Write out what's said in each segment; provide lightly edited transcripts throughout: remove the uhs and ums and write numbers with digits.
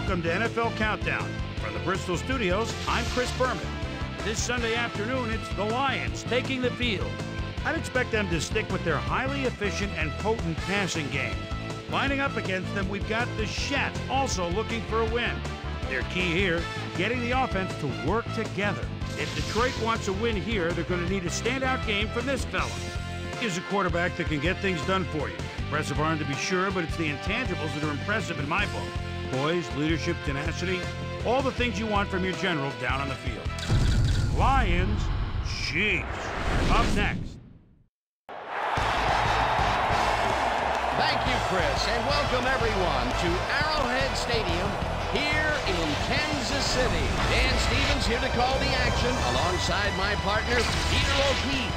Welcome to NFL Countdown. From the Bristol studios, I'm Chris Berman. This Sunday afternoon, it's the Lions taking the field. I'd expect them to stick with their highly efficient and potent passing game. Lining up against them, we've got the Shats also looking for a win. Their key here, getting the offense to work together. If Detroit wants a win here, they're going to need a standout game from this fella. He's a quarterback that can get things done for you. Impressive arm to be sure, but it's the intangibles that are impressive in my book. Poise, leadership, tenacity, all the things you want from your general down on the field. Lions, Chiefs. Up next. Thank you, Chris, and welcome everyone to Arrowhead Stadium here in Kansas City. Dan Stevens here to call the action alongside my partner, Peter O'Keefe.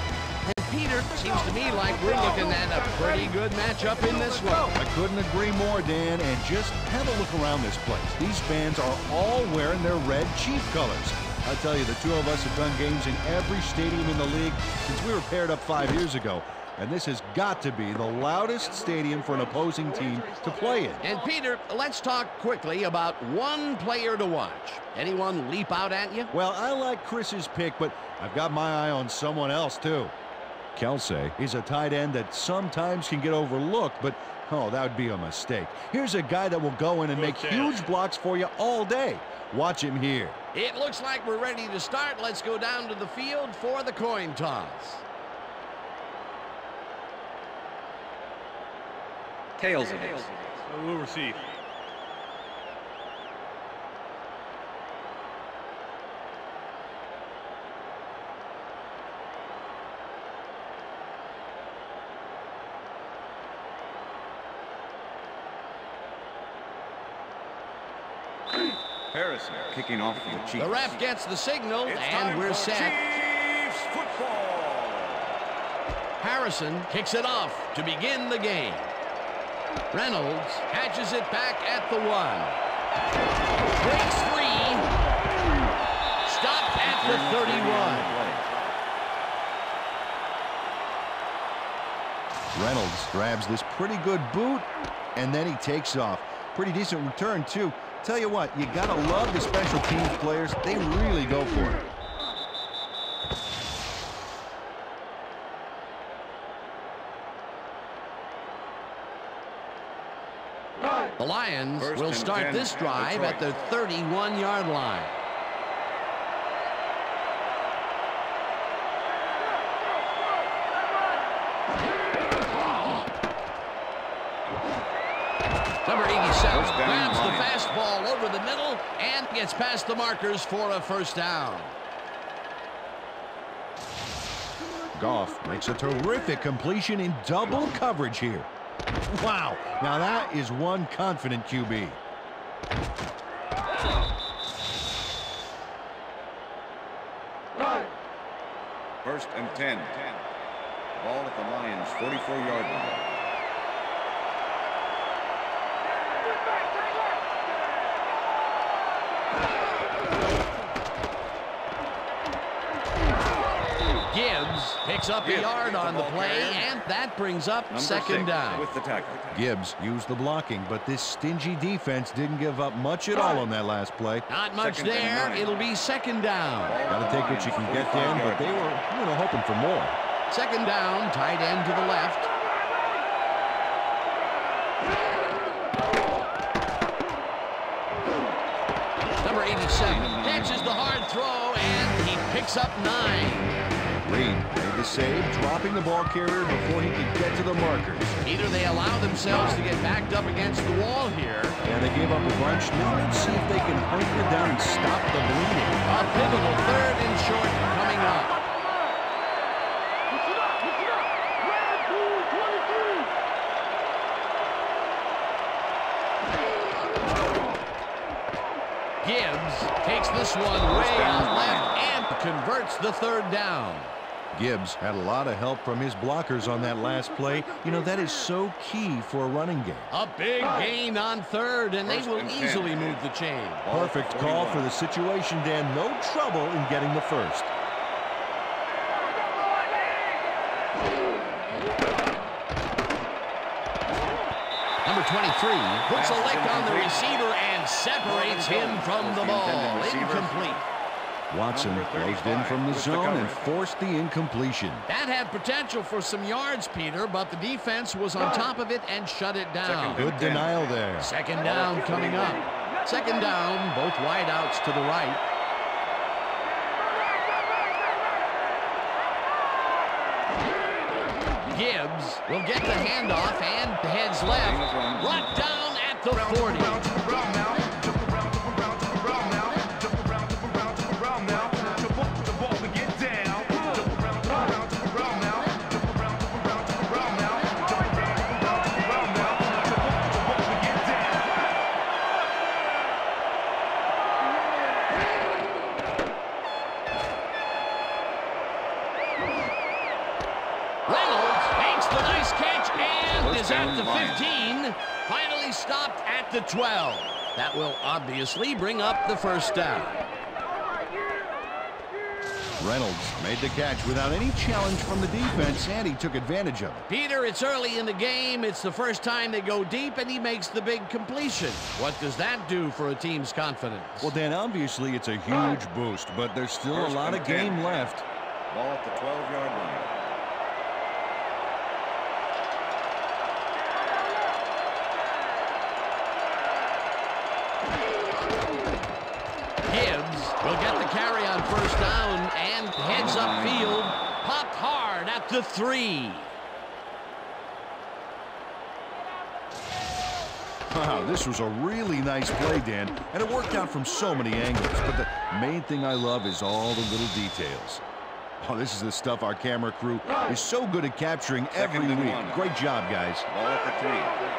And Peter, seems to me like we're looking at a pretty good matchup in this one. I couldn't agree more, Dan, and just have a look around this place. These fans are all wearing their red Chief colors. I tell you, the two of us have done games in every stadium in the league since we were paired up 5 years ago. And this has got to be the loudest stadium for an opposing team to play in. And Peter, let's talk quickly about one player to watch. Anyone leap out at you? Well, I like Chris's pick, but I've got my eye on someone else too. Kelsey is a tight end that sometimes can get overlooked, but oh, that would be a mistake. Here's a guy that will go in and make huge blocks for you all day. Watch him here. It looks like we're ready to start. Let's go down to the field for the coin toss. Tails it is. We'll receive. Harrison kicking off for the Chiefs. The ref gets the signal, and we're set. Chiefs football. Harrison kicks it off to begin the game. Reynolds catches it back at the 1. Breaks free. Stopped at the 31. Reynolds grabs this pretty good boot, and then he takes off. Pretty decent return, too. Tell you what, you gotta love the special teams players. They really go for it. The Lions will start this drive at the 31-yard line. Number 87 grabs the fastball over the middle and gets past the markers for a first down. Goff makes a terrific completion in double coverage here. Wow, now that is one confident QB. First and 10. Ball at the Lions' 44-yard line. Gibbs picks up a yard on the play, and that brings up second down. With the tackle. Gibbs used the blocking, but this stingy defense didn't give up much at all on that last play. Not much there. It'll be second down. Got to take what you can get, Dan, but they were, hoping for more. Second down, tight end to the left. Number 87 catches the hard throw, and he picks up 9. Reed made the save, dropping the ball carrier before he could get to the markers. Either they allow themselves to get backed up against the wall here. Yeah, they gave up a bunch. Now let's see if they can hunker down and stop the bleeding. A pivotal third and short coming up. Gibbs takes this one way out left and converts the third down. Gibbs had a lot of help from his blockers on that last play. That is so key for a running game. A big gain on third, and they will easily move the chain. Perfect call for the situation, Dan. No trouble in getting the first. Number 23 puts a lick on the receiver and separates him from the ball. Incomplete. Watson closed in from the zone and forced the incompletion. That had potential for some yards, Peter, but the defense was on top of it and shut it down. Good denial there. Second down coming up. Second down, both wideouts to the right. Gibbs will get the handoff and heads left. Brought down at the 40. At the 15, finally stopped at the 12. That will obviously bring up the first down. Reynolds made the catch without any challenge from the defense, and he took advantage of it. Peter, it's early in the game. It's the first time they go deep, and he makes the big completion. What does that do for a team's confidence? Well, Dan, obviously it's a huge boost, but there's still a lot of game left. Ball at the 12-yard line. Will get the carry on first down and heads upfield. Popped hard at the 3. Wow, this was a really nice play, Dan, and it worked out from so many angles. But the main thing I love is all the little details. Oh, this is the stuff our camera crew is so good at capturing every week. Great job, guys. Ball at the 3.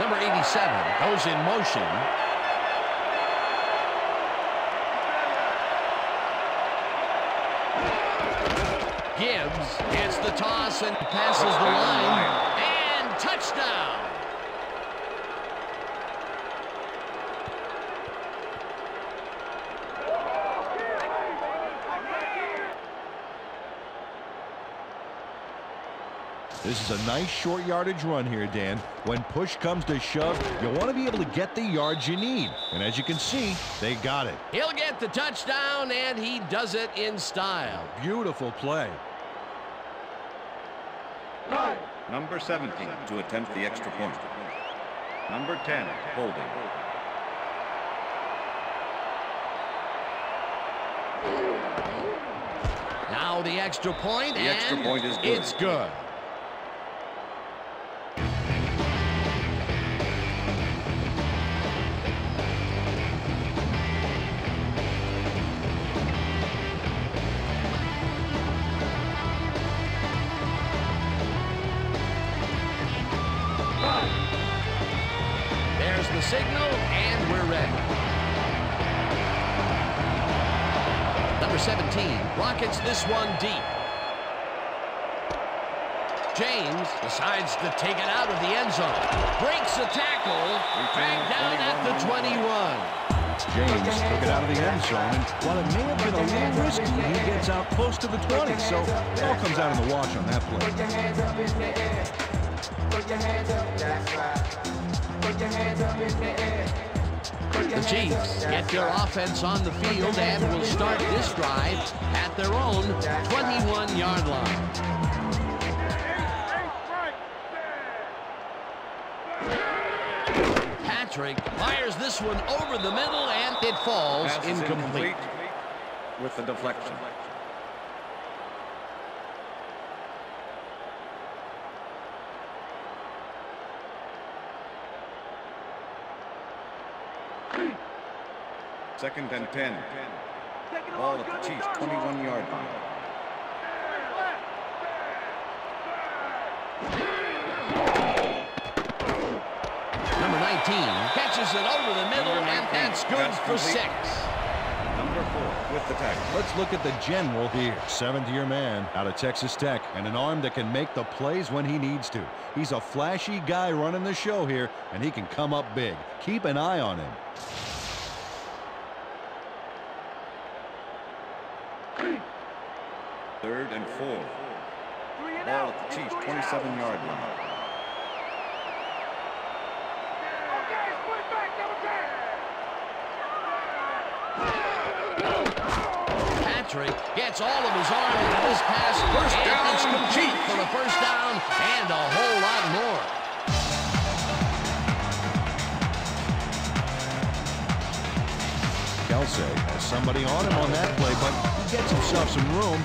Number 87 goes in motion. Gibbs gets the toss and passes the line. And touchdown. This is a nice short yardage run here, Dan. When push comes to shove, you want to be able to get the yards you need. And as you can see, they got it. He'll get the touchdown, and he does it in style. Beautiful play. Number 17 to attempt the extra point. Number 10, holding. Now the extra point, The extra point is good. It's good. There's the signal, and we're ready. Number 17 rockets this one deep. James decides to take it out of the end zone. Breaks a tackle. Dragged down at the 21. James took it out of the end zone, and while it may have been a little risky, he gets out close to the 20, so it all comes out in the wash on that play. Put your hands up in the air. Put your hands up, that's right. Put your hands up in the air. The Chiefs get their offense on the field and will start this drive at their own 21-yard line. Patrick fires this one over the middle, and it falls Pass is incomplete. with the deflection. Second and 10. Ball at the Chiefs' 21-yard line. Number 19 catches it over the middle, and that's good for 6. Number 4 with the tackle. Let's look at the general here. 7th-year man out of Texas Tech, and an arm that can make the plays when he needs to. He's a flashy guy running the show here, and he can come up big. Keep an eye on him. 3rd and 4. Ball at the Chiefs' 27-yard line. Patrick gets all of his arm into this pass. First down, it's complete for the first down and a whole lot more. Kelsey has somebody on him on that play, but he gets himself some room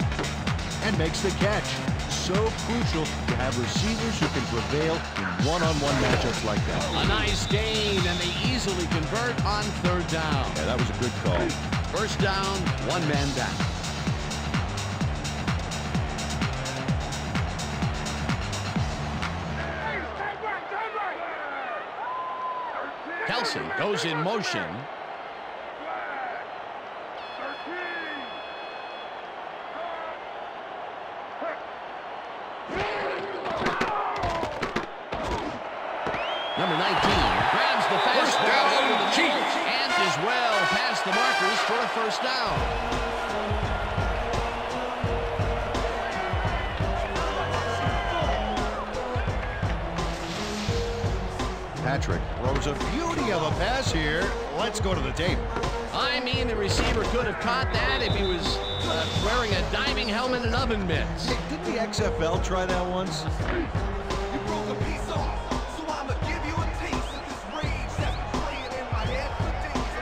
and makes the catch. So crucial to have receivers who can prevail in one-on-one matchups like that. A nice gain, and they easily convert on 3rd down. Yeah, that was a good call. First down, 1 man down. Kelsey goes in motion. Number 19 grabs the fastball over the Chiefs and is well past the markers for a first down. Patrick throws a beauty of a pass here. Let's go to the tape. I mean, the receiver could have caught that if he was wearing a diving helmet and oven mitts. Hey, did the XFL try that once? You broke a piece off, so I'ma give you a taste of this rage that's been playing in my head for days.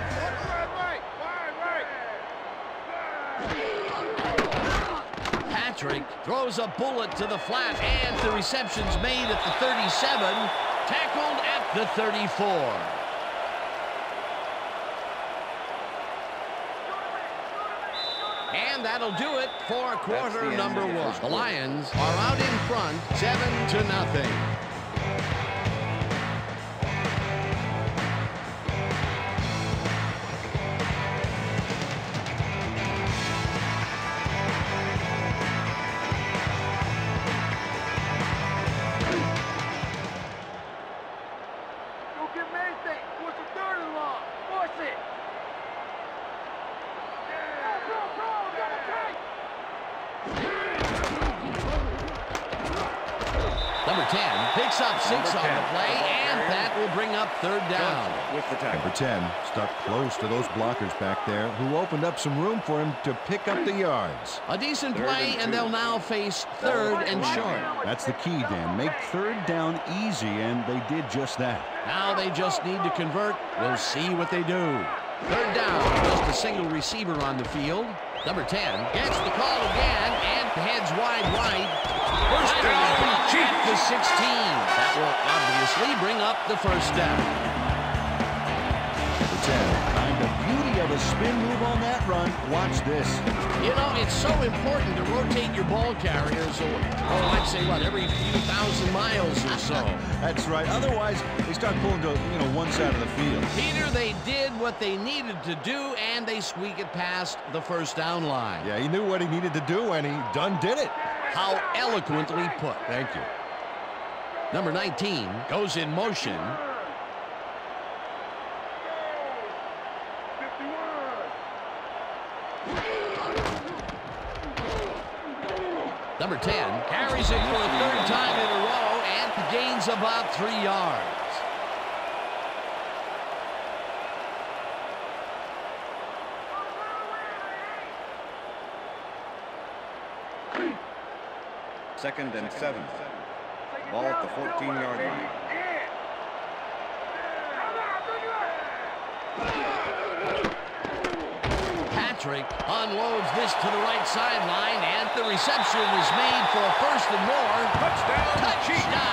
Patrick throws a bullet to the flat, and the reception's made at the 37, tackled at the 34. And that'll do it for quarter number 1. The Lions are out in front, 7-0. Don't give me anything. What's the 3rd and long? Force it. Number 10 picks up 6 on the play, and that will bring up 3rd down. With the tackle. Number 10 stuck close to those blockers back there who opened up some room for him to pick up the yards. A decent play, and they'll now face 3rd and short. That's the key, Dan. Make 3rd down easy, and they did just that. Now they just need to convert. We'll see what they do. 3rd down, just a single receiver on the field. Number 10 gets the call again and heads wide right. First down at the 16. That will obviously bring up the first down. Number 10, kind of beauty of a spin move on that run. Watch this. You know, it's so important to rotate your ball carriers, I'd say, what, every few thousand miles or so. That's right. Otherwise, they start pulling to, one side of the field. Peter, they did what they needed to do, and they squeak it past the first down line. Yeah, he knew what he needed to do, and he done did it. How eloquently put. Thank you. Number 19 goes in motion. Number 10 carries it for a 3rd time in a row and gains about 3 yards. Second and 7. Ball at the 14-yard line. Patrick unloads this to the right sideline, and the reception is made for a 1st and more. Touchdown!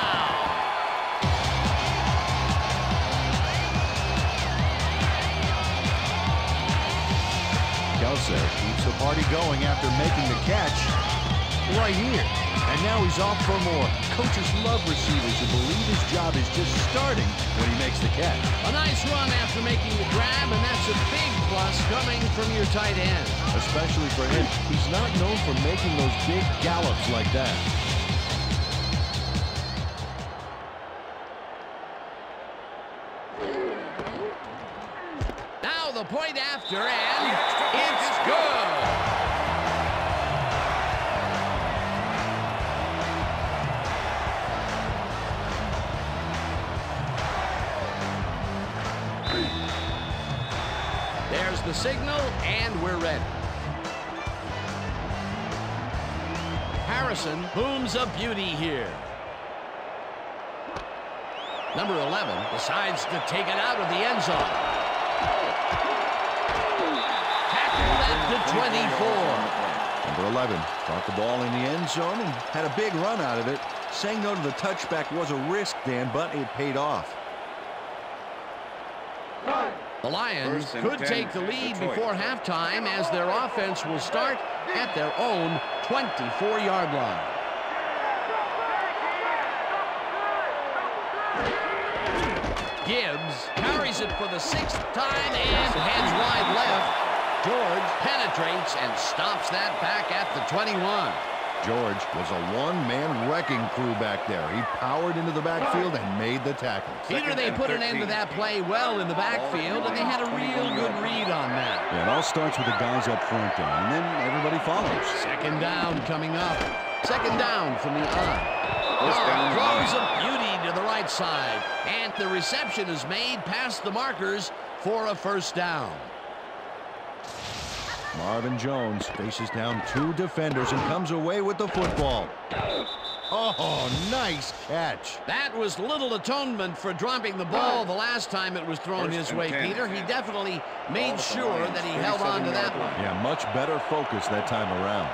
Kelsey keeps the party going after making the catch right here. And now he's off for more. Coaches love receivers who believe his job is just starting when he makes the catch. A nice run after making the grab, and that's a big plus coming from your tight end. Especially for him. He's not known for making those big gallops like that. Now the point after, and it's good. There's the signal, and we're ready. Harrison booms a beauty here. Number 11 decides to take it out of the end zone. Tackled at the 24. Number 11 caught the ball in the end zone and had a big run out of it. Saying no to the touchback was a risk, Dan, but it paid off. The Lions could take the lead before halftime as their offense will start at their own 24-yard line. Gibbs carries it for the 6th time and heads wide left. George penetrates and stops that back at the 21. George was a one-man wrecking crew back there. He powered into the backfield and made the tackle. Peter, they put an end to that play well in the backfield, and they had a real good read on that. Yeah, it all starts with the guys up front, Dan, and then everybody follows. Second down coming up. Second down from the eye. Throws a beauty to the right side, and the reception is made past the markers for a first down. Marvin Jones faces down 2 defenders and comes away with the football. Oh, nice catch. That was little atonement for dropping the ball the last time it was thrown his way, Peter. He definitely made sure that he held on to that one. Yeah, much better focus that time around.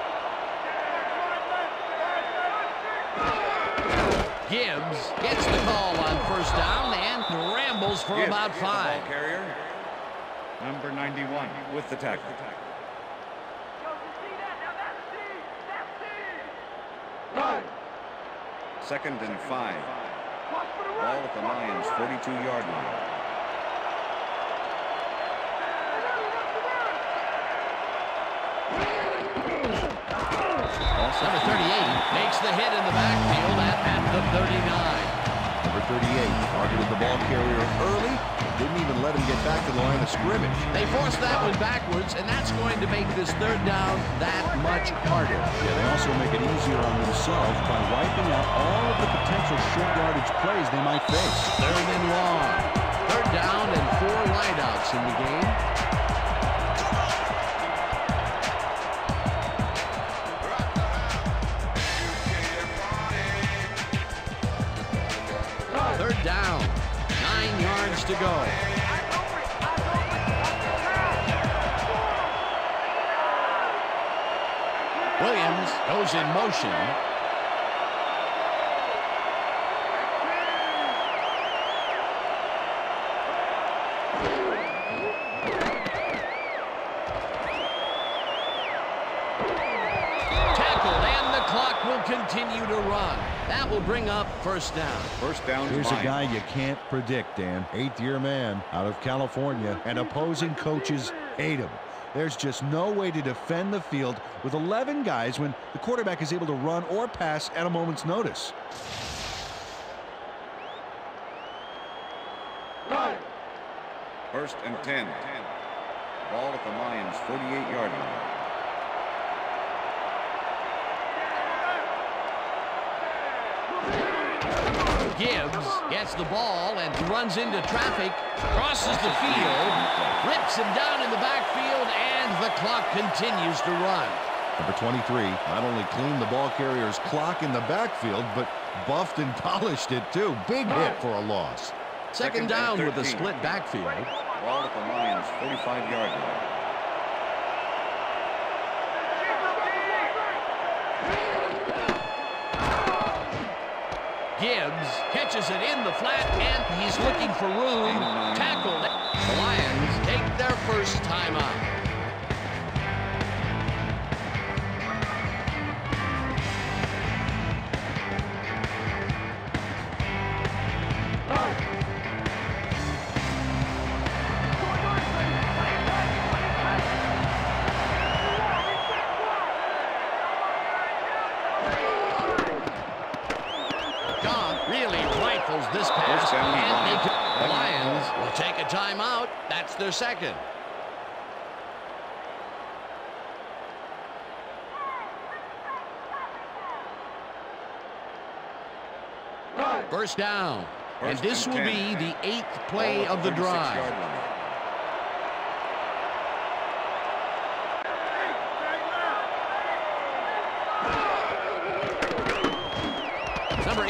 Gibbs gets the call on first down and rambles for about 5. Number 91 with the tackle. Second and 5. Ball at the Lions' 42-yard line. Number 38 makes the hit in the backfield at the 39. Number 38 targeted the ball carrier early. Didn't even let him get back to the line of scrimmage. They forced that one backwards, and that's going to make this third down that much harder. Yeah, they also make it easier on themselves by wiping out all of the potential short yardage plays they might face. Third and long. Third down and 4 wideouts in the game. Third down. 9 yards to go. Williams goes in motion. Tackled, and the clock will continue to run. That will bring up first down. First down. Here's a guy you can't predict, Dan. 8th-year man out of California, and opposing coaches hate him. There's just no way to defend the field with 11 guys when the quarterback is able to run or pass at a moment's notice. First and 10. Ball at the Lions' 48-yard line. Gibbs gets the ball and runs into traffic, crosses the field, rips him down in the backfield, and the clock continues to run. Number 23 not only cleaned the ball carrier's clock in the backfield, but buffed and polished it too. Big hit for a loss. Second down with a split backfield. Ball at the Lions' 45-yard line. Gibbs catches it in the flat, and he's looking for room. Tackled. The Lions take their first timeout. This pass, and the Lions will take a timeout. That's their second. First down, and this will be the 8th play of the drive.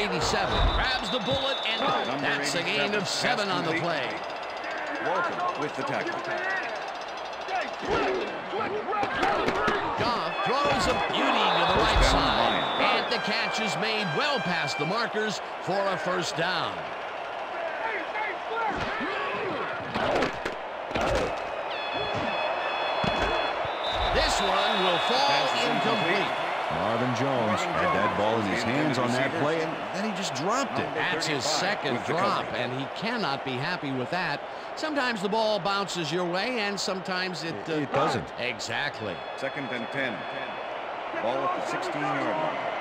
87 grabs the bullet, and that's a gain of 7 on the play. Walton with the tackle. Goff throws a beauty to the right side, and the catch is made well past the markers for a first down. This one will fall incomplete. Marvin Jones had that ball in his hands on that play, and then he just dropped it. That's his second drop, and he cannot be happy with that. Sometimes the ball bounces your way, and sometimes it doesn't. Exactly. 2nd and 10. Ball at the 16-yard line.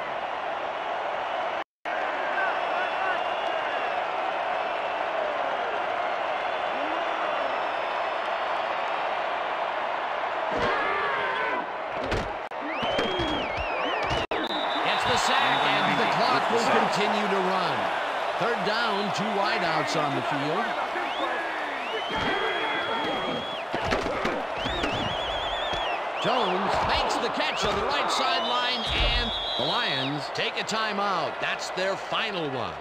Will continue to run. 3rd down, 2 wideouts on the field. Jones makes the catch on the right sideline, and the Lions take a timeout. That's their final one.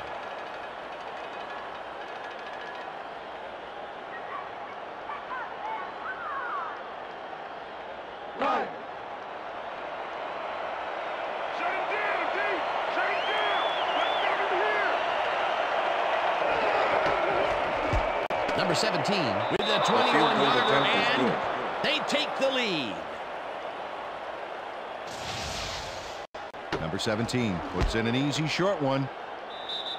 Number 17 with a 21-yarder, and they take the lead. Number 17 puts in an easy short one.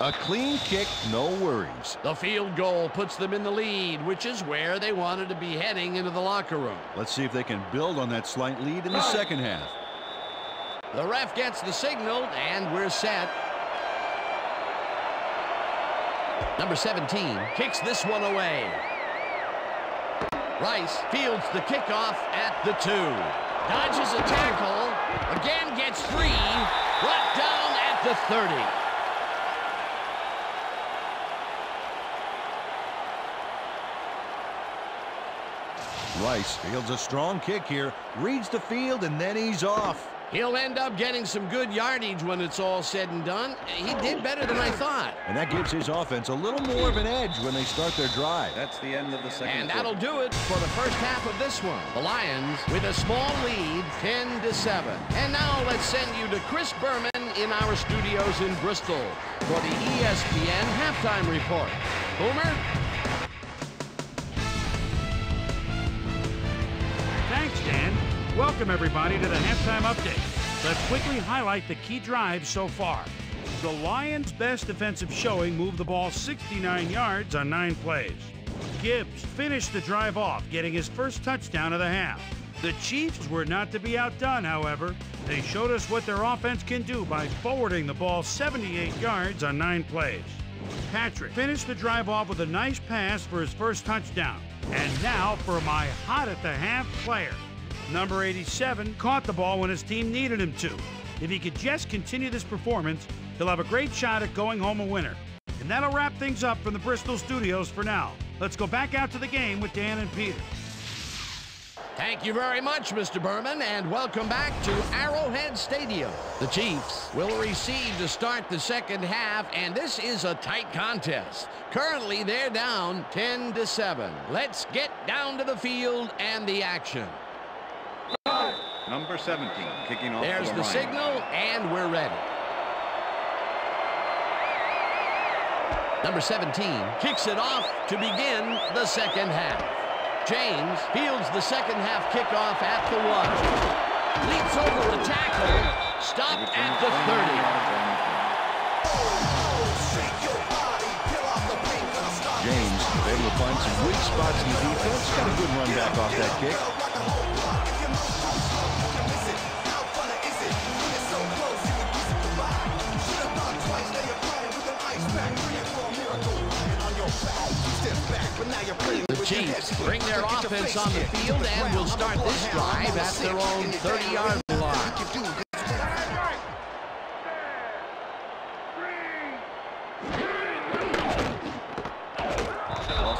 A clean kick, no worries. The field goal puts them in the lead, which is where they wanted to be heading into the locker room. Let's see if they can build on that slight lead in the second half. The ref gets the signal, and we're set. Number 17 kicks this one away. Rice fields the kickoff at the 2. Dodges a tackle. Again gets 3. Brought down at the 30. Rice fields a strong kick here. Reads the field, and then he's off. He'll end up getting some good yardage when it's all said and done. He did better than I thought. And that gives his offense a little more of an edge when they start their drive. That's the end of the second. And that'll do it for the first half of this one. The Lions with a small lead, 10-7. And now let's send you to Chris Berman in our studios in Bristol for the ESPN Halftime Report. Boomer? Thanks, Dan. Welcome, everybody, to the halftime update. Let's quickly highlight the key drives so far. The Lions' best defensive showing moved the ball 69 yards on 9 plays. Gibbs finished the drive off, getting his first touchdown of the half. The Chiefs were not to be outdone, however. They showed us what their offense can do by forwarding the ball 78 yards on 9 plays. Patrick finished the drive off with a nice pass for his first touchdown. And now for my hot-at-the-half player. Number 87 caught the ball when his team needed him to. If he could just continue this performance, he'll have a great shot at going home a winner. And that'll wrap things up from the Bristol studios for now. Let's go back out to the game with Dan and Peter. Thank you very much, Mr. Berman, and welcome back to Arrowhead Stadium. The Chiefs will receive to start the second half, and this is a tight contest. Currently, they're down 10-7. Let's get down to the field and the action. Number 17 kicking off. There's the signal, and we're ready. Number 17 kicks it off to begin the second half. James fields the second half kickoff at the 1. Leaps over a tackle, stopped at the 30. James able to find some weak spots in the defense. Got a good run back off that kick. The Chiefs bring their offense on the field and will start this drive at their own 30-yard line.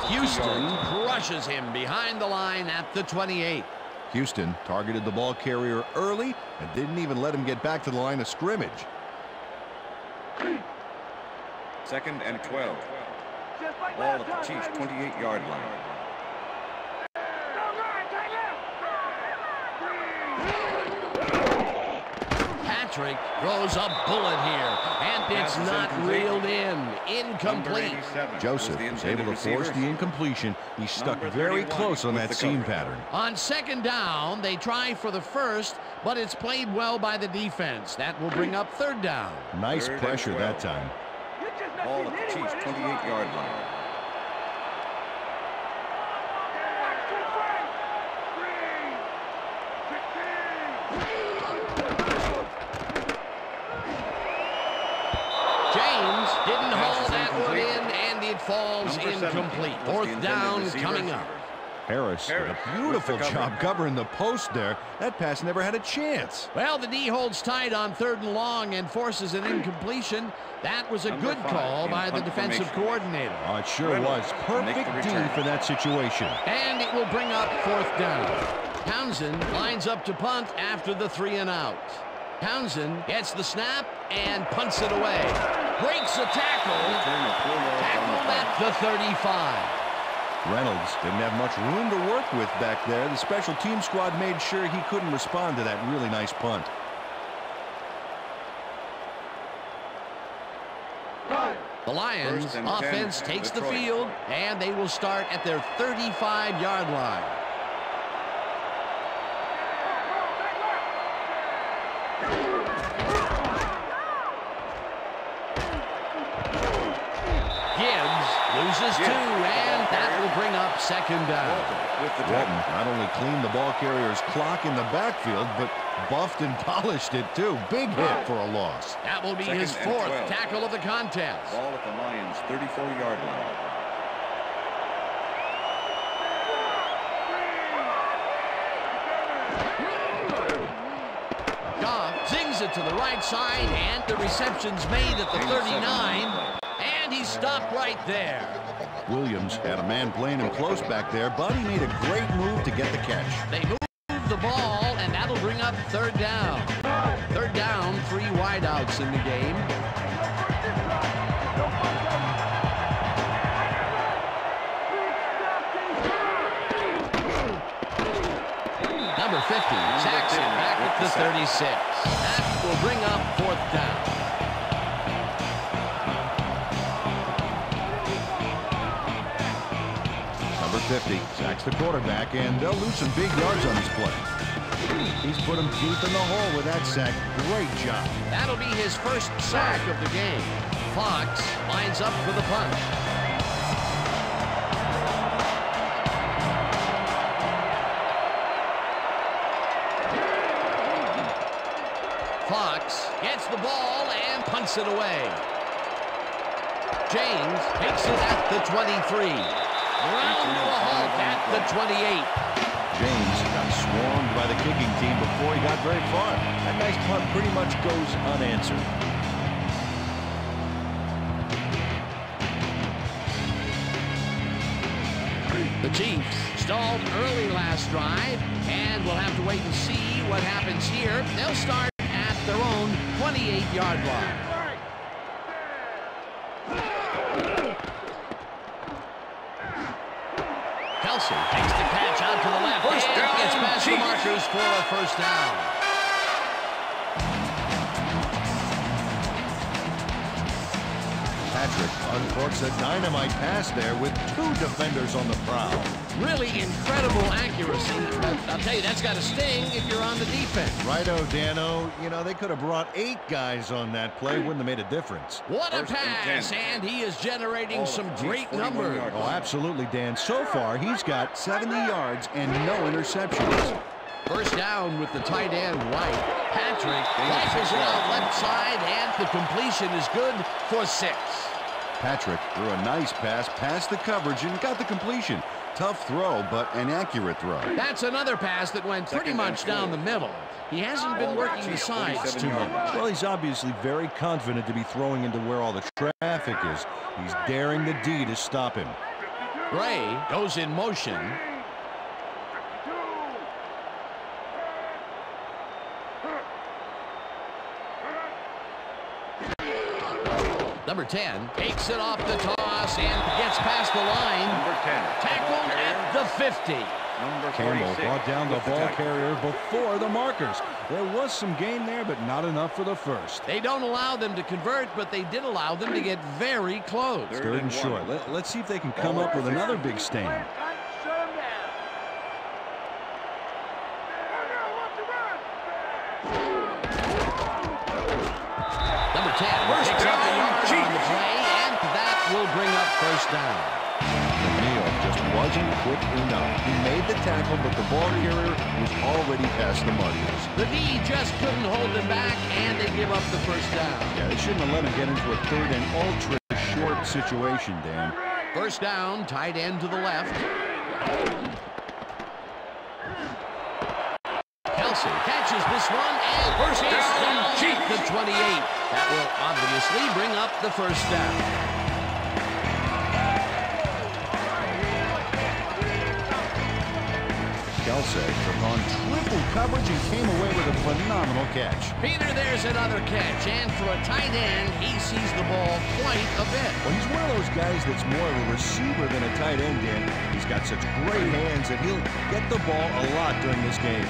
Houston crushes him behind the line at the 28. Houston targeted the ball carrier early and didn't even let him get back to the line of scrimmage. 2nd and 12. Ball at the Chiefs' 28-yard line. Patrick throws a bullet here, and it's not reeled in. Incomplete. Joseph was able to force the incompletion. He stuck very close on that seam pattern. On 2nd down, they try for the first, but it's played well by the defense. That will bring up 3rd down. Nice pressure that time. Ball at the Chiefs' 28-yard line. James didn't haul that one in, and it falls incomplete. 4th down coming up. Harris did a beautiful job covering the post there. That pass never had a chance. Well, the D holds tight on 3rd and long and forces an incompletion. That was a good call by the defensive coordinator. Oh, it sure was. Perfect D for that situation. And it will bring up 4th down. Townsend lines up to punt after the 3 and out. Townsend gets the snap and punts it away. Breaks a tackle. Tackled at the 35. Reynolds didn't have much room to work with back there. The special team squad made sure he couldn't respond to that really nice punt. The Lions offense takes the field, and they will start at their 35-yard line. Loses 2, and that will bring up 2nd down. Walton not only cleaned the ball carrier's clock in the backfield, but buffed and polished it too. Big hit for a loss. That will be his 4th tackle of the contest. Ball at the Lions' 34-yard line. Goff zings it to the right side, and the reception's made at the 39. And he stopped right there. Williams had a man playing him close back there, but he made a great move to get the catch. They move the ball, and that'll bring up 3rd down. 3rd down, 3 wideouts in the game. Number 50, Jackson back at the 36. That will bring up 4th down. Number 50 sacks the quarterback, and they'll lose some big yards on this play. He's put him deep in the hole with that sack. Great job. That'll be his 1st sack of the game. Fox lines up for the punt. Fox gets the ball and punts it away. James takes it at the 23. Round to a halt at the 28. James got swarmed by the kicking team before he got very far. That nice punt pretty much goes unanswered. The Chiefs stalled early last drive, and we'll have to wait and see what happens here. They'll start at their own 28-yard line. Kelsey takes the catch out to the left. First and down, gets past the Chiefs. markers for a 1st down. Patrick uncorks a dynamite pass there with 2 defenders on the prowl. Really incredible accuracy. But I'll tell you, that's got to sting if you're on the defense. Righto, Dano. You know, they could have brought 8 guys on that play. Wouldn't have made a difference. What a 1st and pass, 10. and he is generating some great 41 numbers. yards. Oh, absolutely, Dan. So far, he's got 70 yards and no interceptions. 1st down with the tight end White. Patrick rifles it out left side, and the completion is good for 6. Patrick threw a nice pass past the coverage and got the completion. Tough throw, but an accurate throw. That's another pass that went pretty much down the middle. He hasn't been working the sides too much. Well, he's obviously very confident to be throwing into where all the traffic is. He's daring the D to stop him. Gray goes in motion. Number 10 takes it off the toss and gets past the line. Number 10. Tackled at the 50. Number Campbell 46 brought down the with ball tackle. carrier before the markers. There was some gain there, but not enough for the first. They don't allow them to convert, but they did allow them to get very close. Third and short. Let's see if they can come up with another big stand. Number 10 picks up the yard on the play, and that will bring up first down. Neal just wasn't quick enough. He made the tackle, but the ball carrier was already past the markers. The D just couldn't hold them back, and they give up the first down. Yeah, they shouldn't have let him get into a third and ultra short situation, Dan. First down, tight end to the left. Kelsey catches this one, and first down, cheat the 28. That will obviously bring up the first down. Kelsey took on triple coverage and came away with a phenomenal catch. Peter, there's another catch, and for a tight end, he sees the ball quite a bit. Well, he's one of those guys that's more of a receiver than a tight end, Dan. He's got such great hands that he'll get the ball a lot during this game.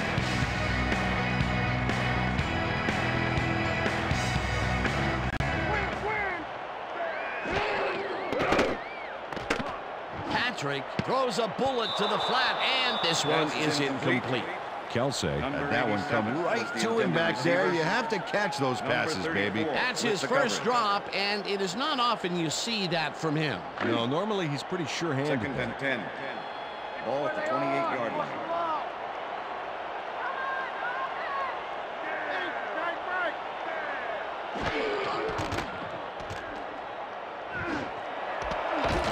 Patrick throws a bullet to the flat, and this one is incomplete. Kelsey had that one come right to him back there. You have to catch those passes, baby. That's his first drop, and it is not often you see that from him. No, normally he's pretty sure-handed. Second and 10. Ball at the 28-yard line.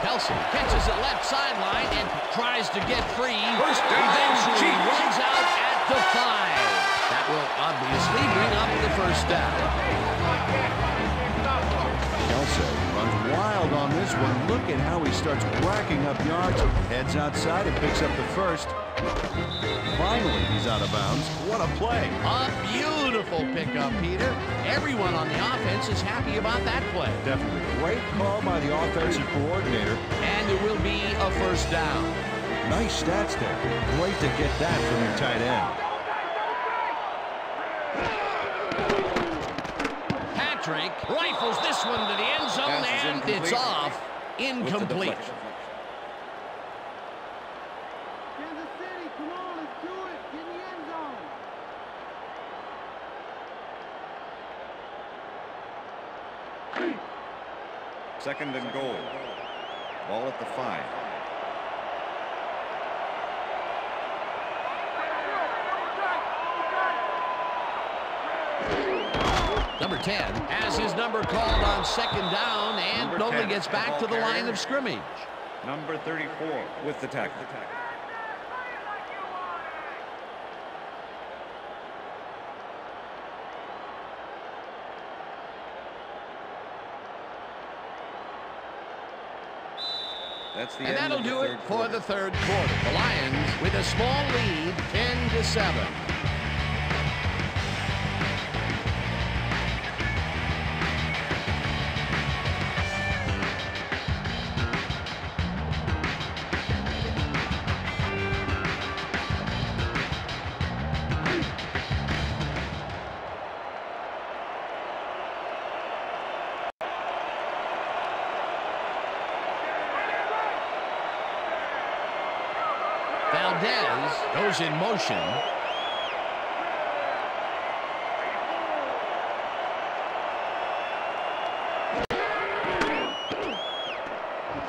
Kelsey catches it left sideline and tries to get free. First down, Eventually Chiefs. runs out at the 5. That will obviously bring up the first down. Kelsey runs wild on this one. Look at how he starts racking up yards. Heads outside and picks up the first. Finally, he's out of bounds. What a play. A beautiful pickup, Peter. Everyone on the offense is happy about that play. Definitely great call by the offensive coordinator. And it will be a first down. Nice stats there. Great to get that from your tight end. Patrick rifles this one to the end zone, Pass is and it's incomplete. off. With the Incomplete. deflection. Kansas City, come on, let's do it. Get in the end zone. Second and goal. Ball at the 5. Number 10 has his number called on second down, and Number nobody 10, gets back to the ball line carrier. of scrimmage. Number 34 with the tackle. That's the And end that'll of the do it third for quarter. the third quarter. The Lions with a small lead, 10-7. Valdez goes in motion.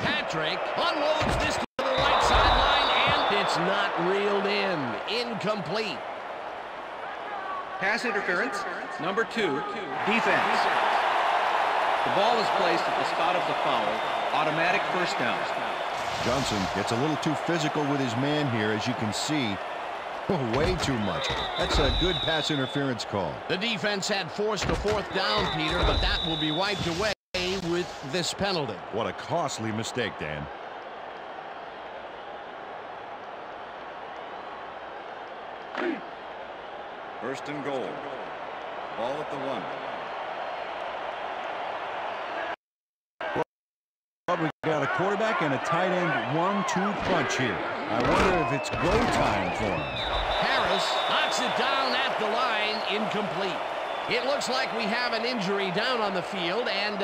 Patrick unloads this to the right sideline, and it's not reeled in. Incomplete. Pass interference, number 2, defense. The ball is placed at the spot of the foul. Automatic first down. Johnson gets a little too physical with his man here, as you can see. Way too much. That's a good pass interference call. The defense had forced a fourth down, Peter, but that will be wiped away with this penalty. What a costly mistake, Dan. First and goal. Ball at the 1. quarterback and a tight end 1-2 punch here. I wonder if it's go time for him. Harris knocks it down at the line, incomplete. It looks like we have an injury down on the field, and,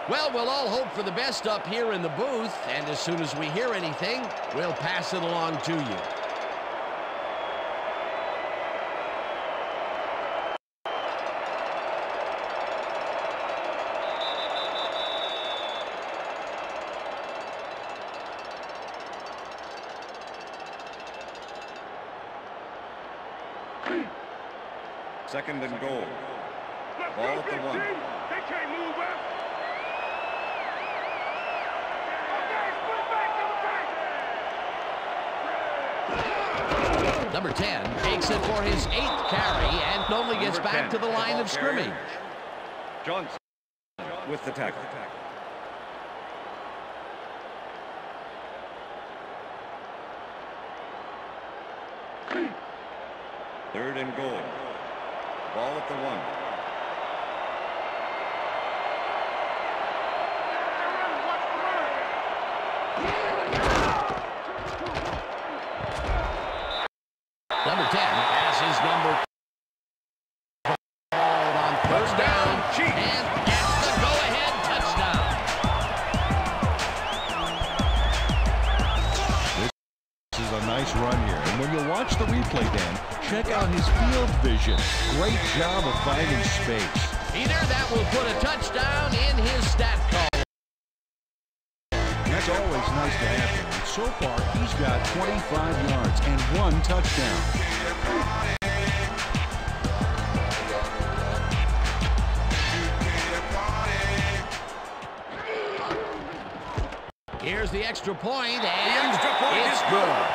well, we'll all hope for the best up here in the booth, and as soon as we hear anything, we'll pass it along to you. Second and goal. Ball at the 1. They can't move up. Number 10 takes it for his 8th carry and only gets Number back 10, to the line ball of carrier. scrimmage. Johnson with the tackle. Third and goal. Ball at the 1. Number 10 passes number called on first down and gets the go-ahead touchdown. This is a nice run here. And when you watch the replay, Dan, check out his field vision. Great job of finding space. Peter, that will put a touchdown in his stat call. That's always nice to have him. So far, he's got 25 yards and 1 touchdown. Here's the extra point, and The extra point it's is good.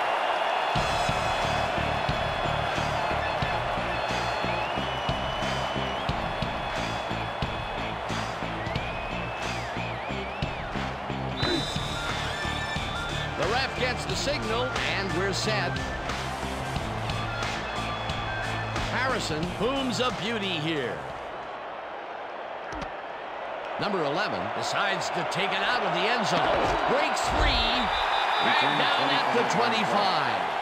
The ref gets the signal, and we're set. Harrison booms a beauty here. Number 11 decides to take it out of the end zone. Breaks free. Right down at the 25.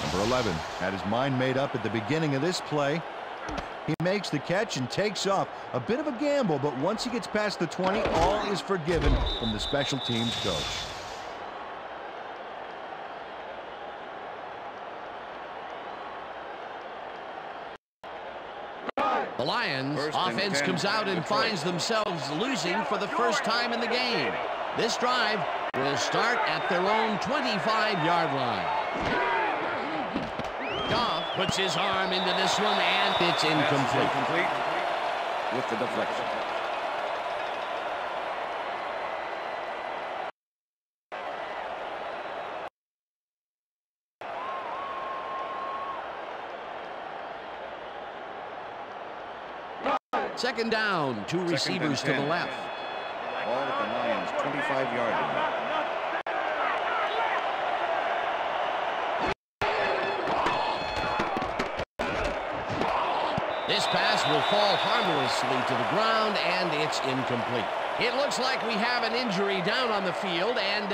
Number 11 had his mind made up at the beginning of this play. He makes the catch and takes off. A bit of a gamble, but once he gets past the 20, all is forgiven from the special teams coach. The Lions First and offense 10, comes out and Detroit. finds themselves losing for the first time in the game. This drive will start at their own 25-yard line. Goff puts his arm into this one, and it's incomplete. Incomplete with the deflection. Second down, 2 receivers to the 10. left. Ball at the Lions' 25-yard line. This pass will fall harmlessly to the ground, and it's incomplete. It looks like we have an injury down on the field, and,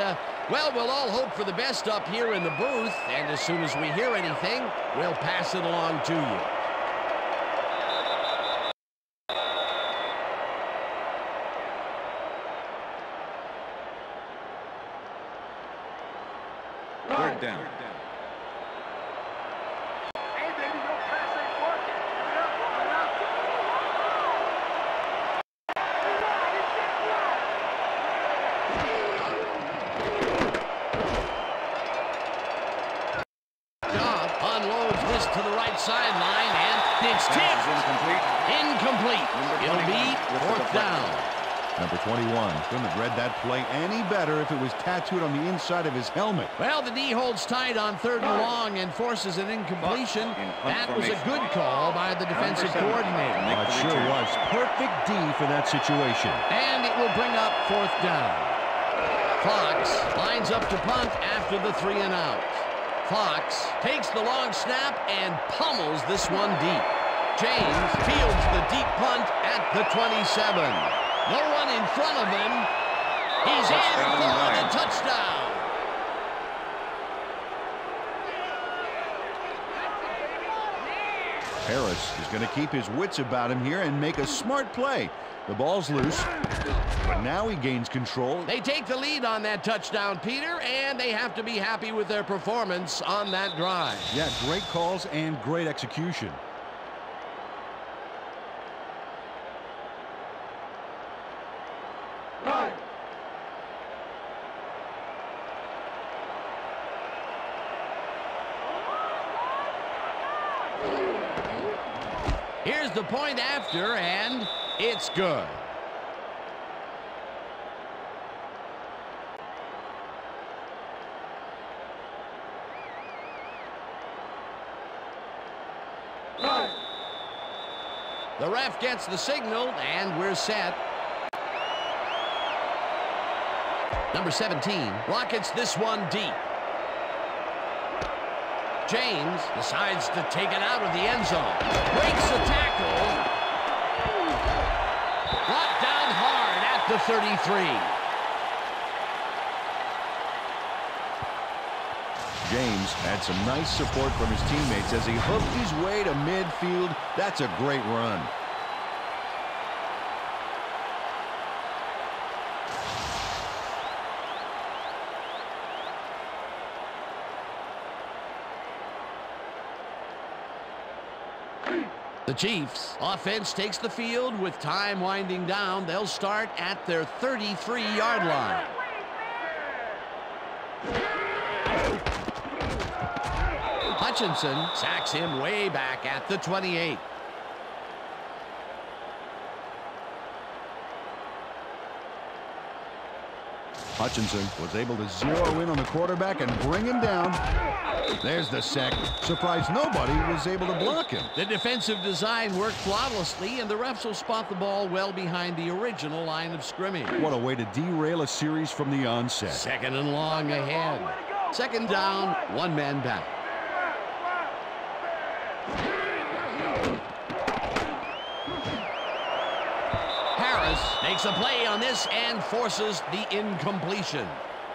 well, we'll all hope for the best up here in the booth, and as soon as we hear anything, we'll pass it along to you. Third down. Hey, baby, your pass ain't working. Run it up, run it up. Goff unloads this to the right sideline, and it's Pass tipped. is incomplete. Incomplete. It'll be 21 with the fourth deflection. down. Number 21 couldn't have read that play any better if it was tattooed on the inside of his helmet. Well, the D holds tight on 3rd and long and forces an incompletion. In punt That was a formation. good call by the defensive Number 7 coordinator. make Oh, it the sure return. was. Perfect D for that situation. And it will bring up 4th down. Fox lines up to punt after the 3 and out. Fox takes the long snap and pummels this one deep. James fields the deep punt at the 27. No one in front of him. He's in for the touchdown. Harris is going to keep his wits about him here and make a smart play. The ball's loose, but now he gains control. They take the lead on that touchdown, Peter, and they have to be happy with their performance on that drive. Yeah, great calls and great execution. Here's the point after, and it's good. The ref gets the signal, and we're set. Number 17 rockets this one deep. James decides to take it out of the end zone. Breaks the tackle. Brought down hard at the 33. James had some nice support from his teammates as he hooked his way to midfield. That's a great run. The Chiefs offense takes the field with time winding down. They'll start at their 33-yard line. Hutchinson sacks him way back at the 28. Hutchinson was able to zero in on the quarterback and bring him down. There's the sack. Surprised nobody was able to block him. The defensive design worked flawlessly, and the refs will spot the ball well behind the original line of scrimmage. What a way to derail a series from the onset. Second and long ahead. Second down, one man back. Harris makes a play on this and forces the incompletion.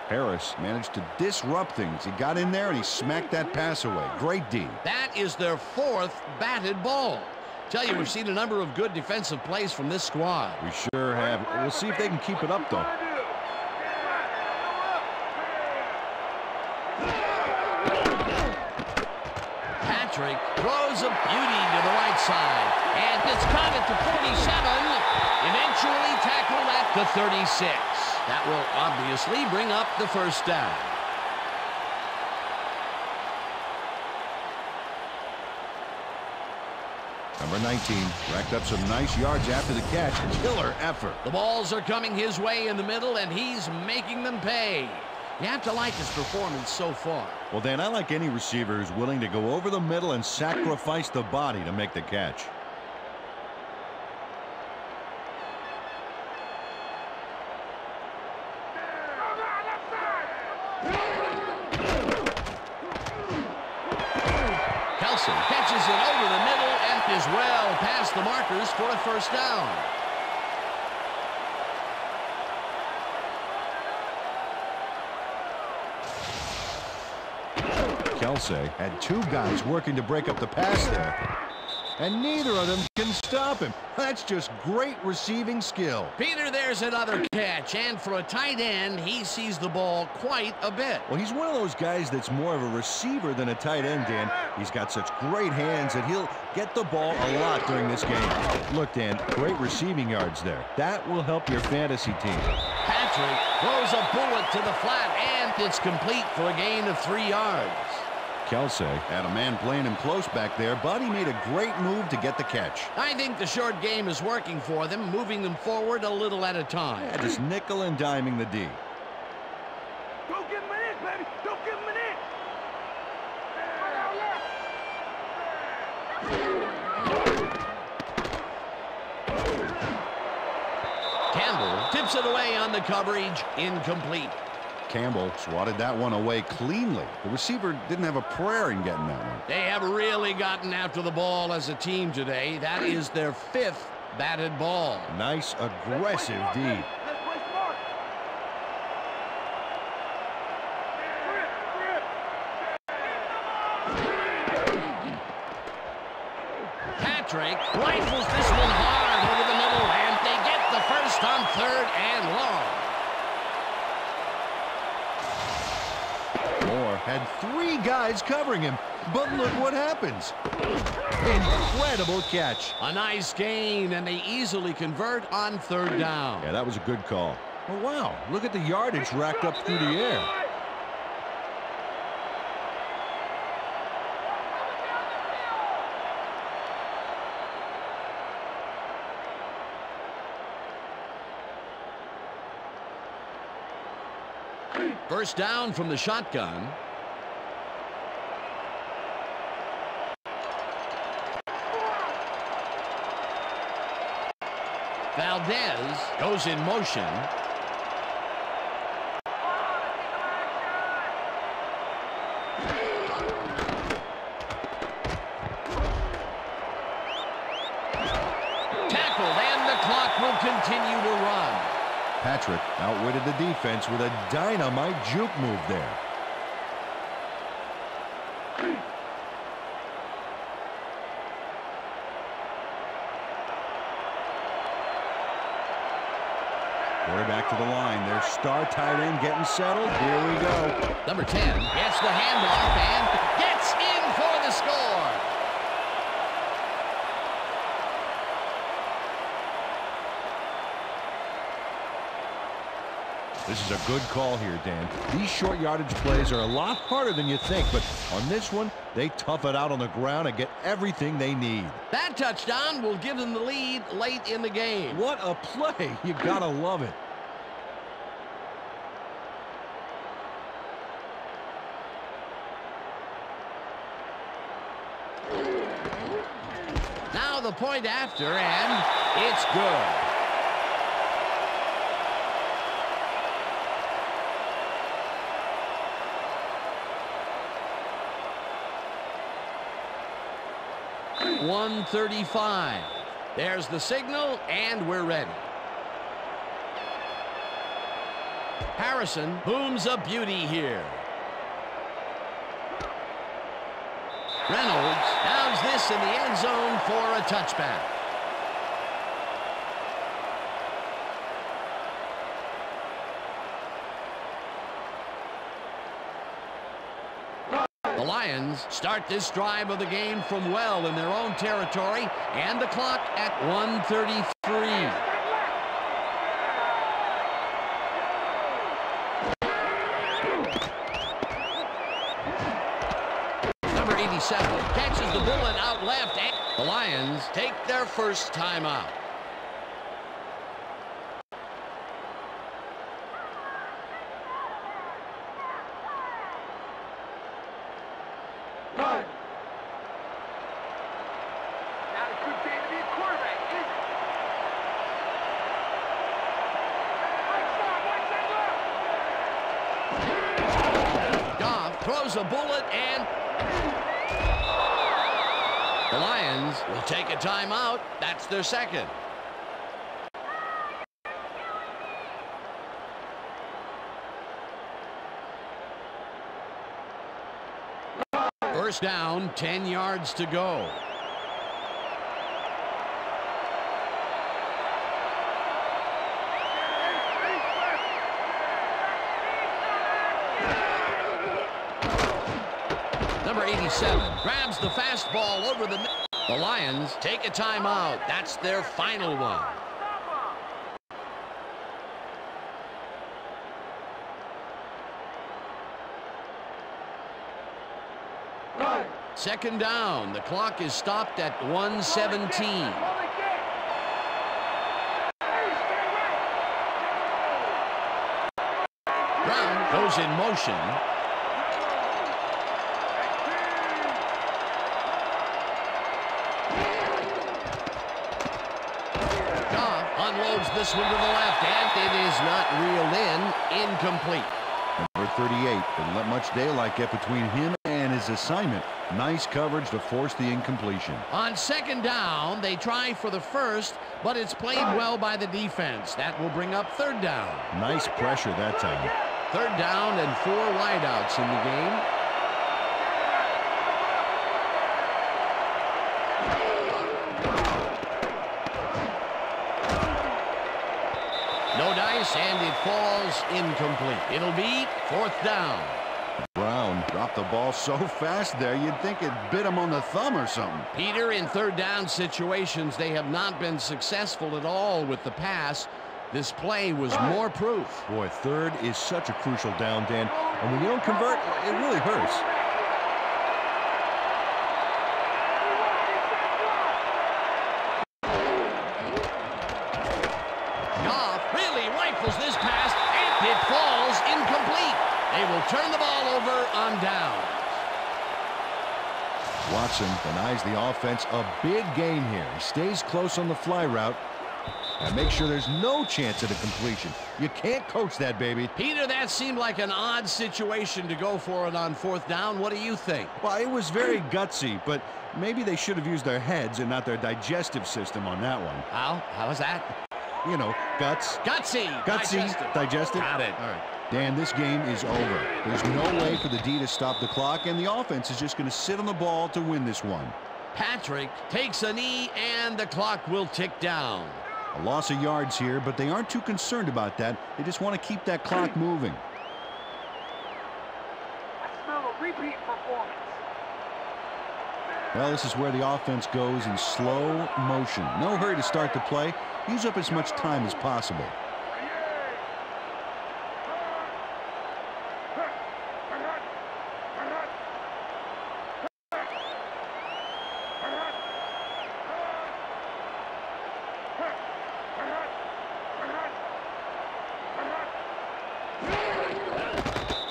Harris managed to disrupt things. He got in there and he smacked that pass away. Great D. That is their fourth batted ball. Tell you, we've seen a number of good defensive plays from this squad. We sure have. We'll see if they can keep it up, though. Patrick throws a beauty to the right side, and it's caught at the 47, eventually tackled at the 36. That will obviously bring up the first down. Number 19 racked up some nice yards after the catch. Killer effort. The balls are coming his way in the middle, and he's making them pay. You have to like his performance so far. Well, Dan, I like any receiver who's willing to go over the middle and sacrifice the body to make the catch. Kelson catches it over the middle and is well past the markers for a first down. Kelsey had two guys working to break up the pass there, and neither of them can stop him. That's just great receiving skill. Peter, there's another catch, and for a tight end, he sees the ball quite a bit. Well, he's one of those guys that's more of a receiver than a tight end, Dan. He's got such great hands that he'll get the ball a lot during this game. Look, Dan, great receiving yards there. That will help your fantasy team. Patrick throws a bullet to the flat, and it's complete for a gain of 3 yards. Kelsey had a man playing him close back there, but he made a great move to get the catch. I think the short game is working for them, moving them forward a little at a time. Yeah, just nickel and diming the D. Don't give him an inch, baby. Don't give him an inch. Campbell tips it away on the coverage, incomplete. Campbell swatted that one away cleanly. The receiver didn't have a prayer in getting that one. They have really gotten after the ball as a team today. That is their 5th batted ball. Nice, aggressive D. Let's play smart. Patrick rifles this one hard over the middle, and they get the first on 3rd and long. Moore had 3 guys covering him, but look what happens. Incredible catch. A nice gain, and they easily convert on 3rd down. Yeah, that was a good call. Oh, wow. Look at the yardage racked up through the air. First down from the shotgun. Valdez goes in motion. Tackled, and the clock will continue to run. Patrick outwitted the defense with a dynamite juke move there. Quarterback to the line. Their star tight end getting settled. Here we go. Number 10 gets the handoff and gets in for the score. This is a good call here, Dan. These short yardage plays are a lot harder than you think, but on this one, they tough it out on the ground and get everything they need. That touchdown will give them the lead late in the game. What a play. You gotta love it. Now the point after, and it's good. .135. There's the signal, and we're ready. Harrison booms a beauty here. Reynolds downs this in the end zone for a touchback. The Lions start this drive of the game from well in their own territory, and the clock at 1:33. Number 87 catches the bullet out left, and the Lions take their first timeout. Throws a bullet, and the Lions will take a timeout. That's their second. First down, 10 yards to go. Number 87 grabs the fastball over the middle. The Lions take a timeout. That's their final one. Second down. The clock is stopped at 1:17. Brown goes in motion. Unloads this one to the left, and it is not reeled in. Incomplete. number 38. Didn't let much daylight get between him and his assignment. Nice coverage to force the incompletion. On second down, they try for the first, but it's played well by the defense. That will bring up third down. Nice pressure that time. Third down and 4 wideouts in the game. No dice, and it falls incomplete. It'll be fourth down. Brown dropped the ball so fast there, you'd think it bit him on the thumb or something. Peter, in third down situations, they have not been successful at all with the pass. This play was more proof. Boy, third is such a crucial down, Dan. And when you don't convert, it really hurts. Goff really rifles this pass, and it falls incomplete. They will turn the ball over on down. Watson denies the offense a big gain here. He stays close on the fly route and make sure there's no chance at a completion. You can't coach that, baby. Peter, that seemed like an odd situation to go for it on fourth down. What do you think? Well, it was very gutsy, but maybe they should have used their heads and not their digestive system on that one. How was that? You know, guts. Gutsy. Digestive. Got it. All right. Dan, this game is over. There's no way for the D to stop the clock, and the offense is just going to sit on the ball to win this one. Patrick takes a knee, and the clock will tick down. A loss of yards here, but they aren't too concerned about that. They just want to keep that clock moving. I smell a repeat performance. Well, this is where the offense goes in slow motion. No hurry to start the play. Use up as much time as possible.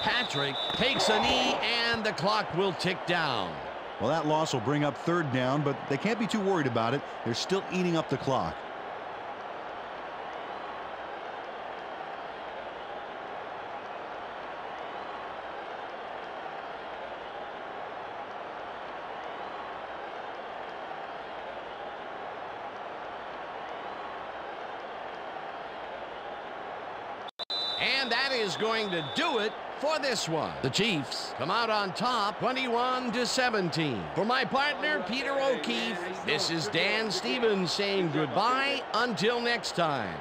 Patrick takes a knee, and the clock will tick down. Well, that loss will bring up third down, but they can't be too worried about it. They're still eating up the clock. And that is going to do it for this one. The Chiefs come out on top 21-17. For my partner, Peter O'Keefe, this is Dan Stevens saying goodbye until next time.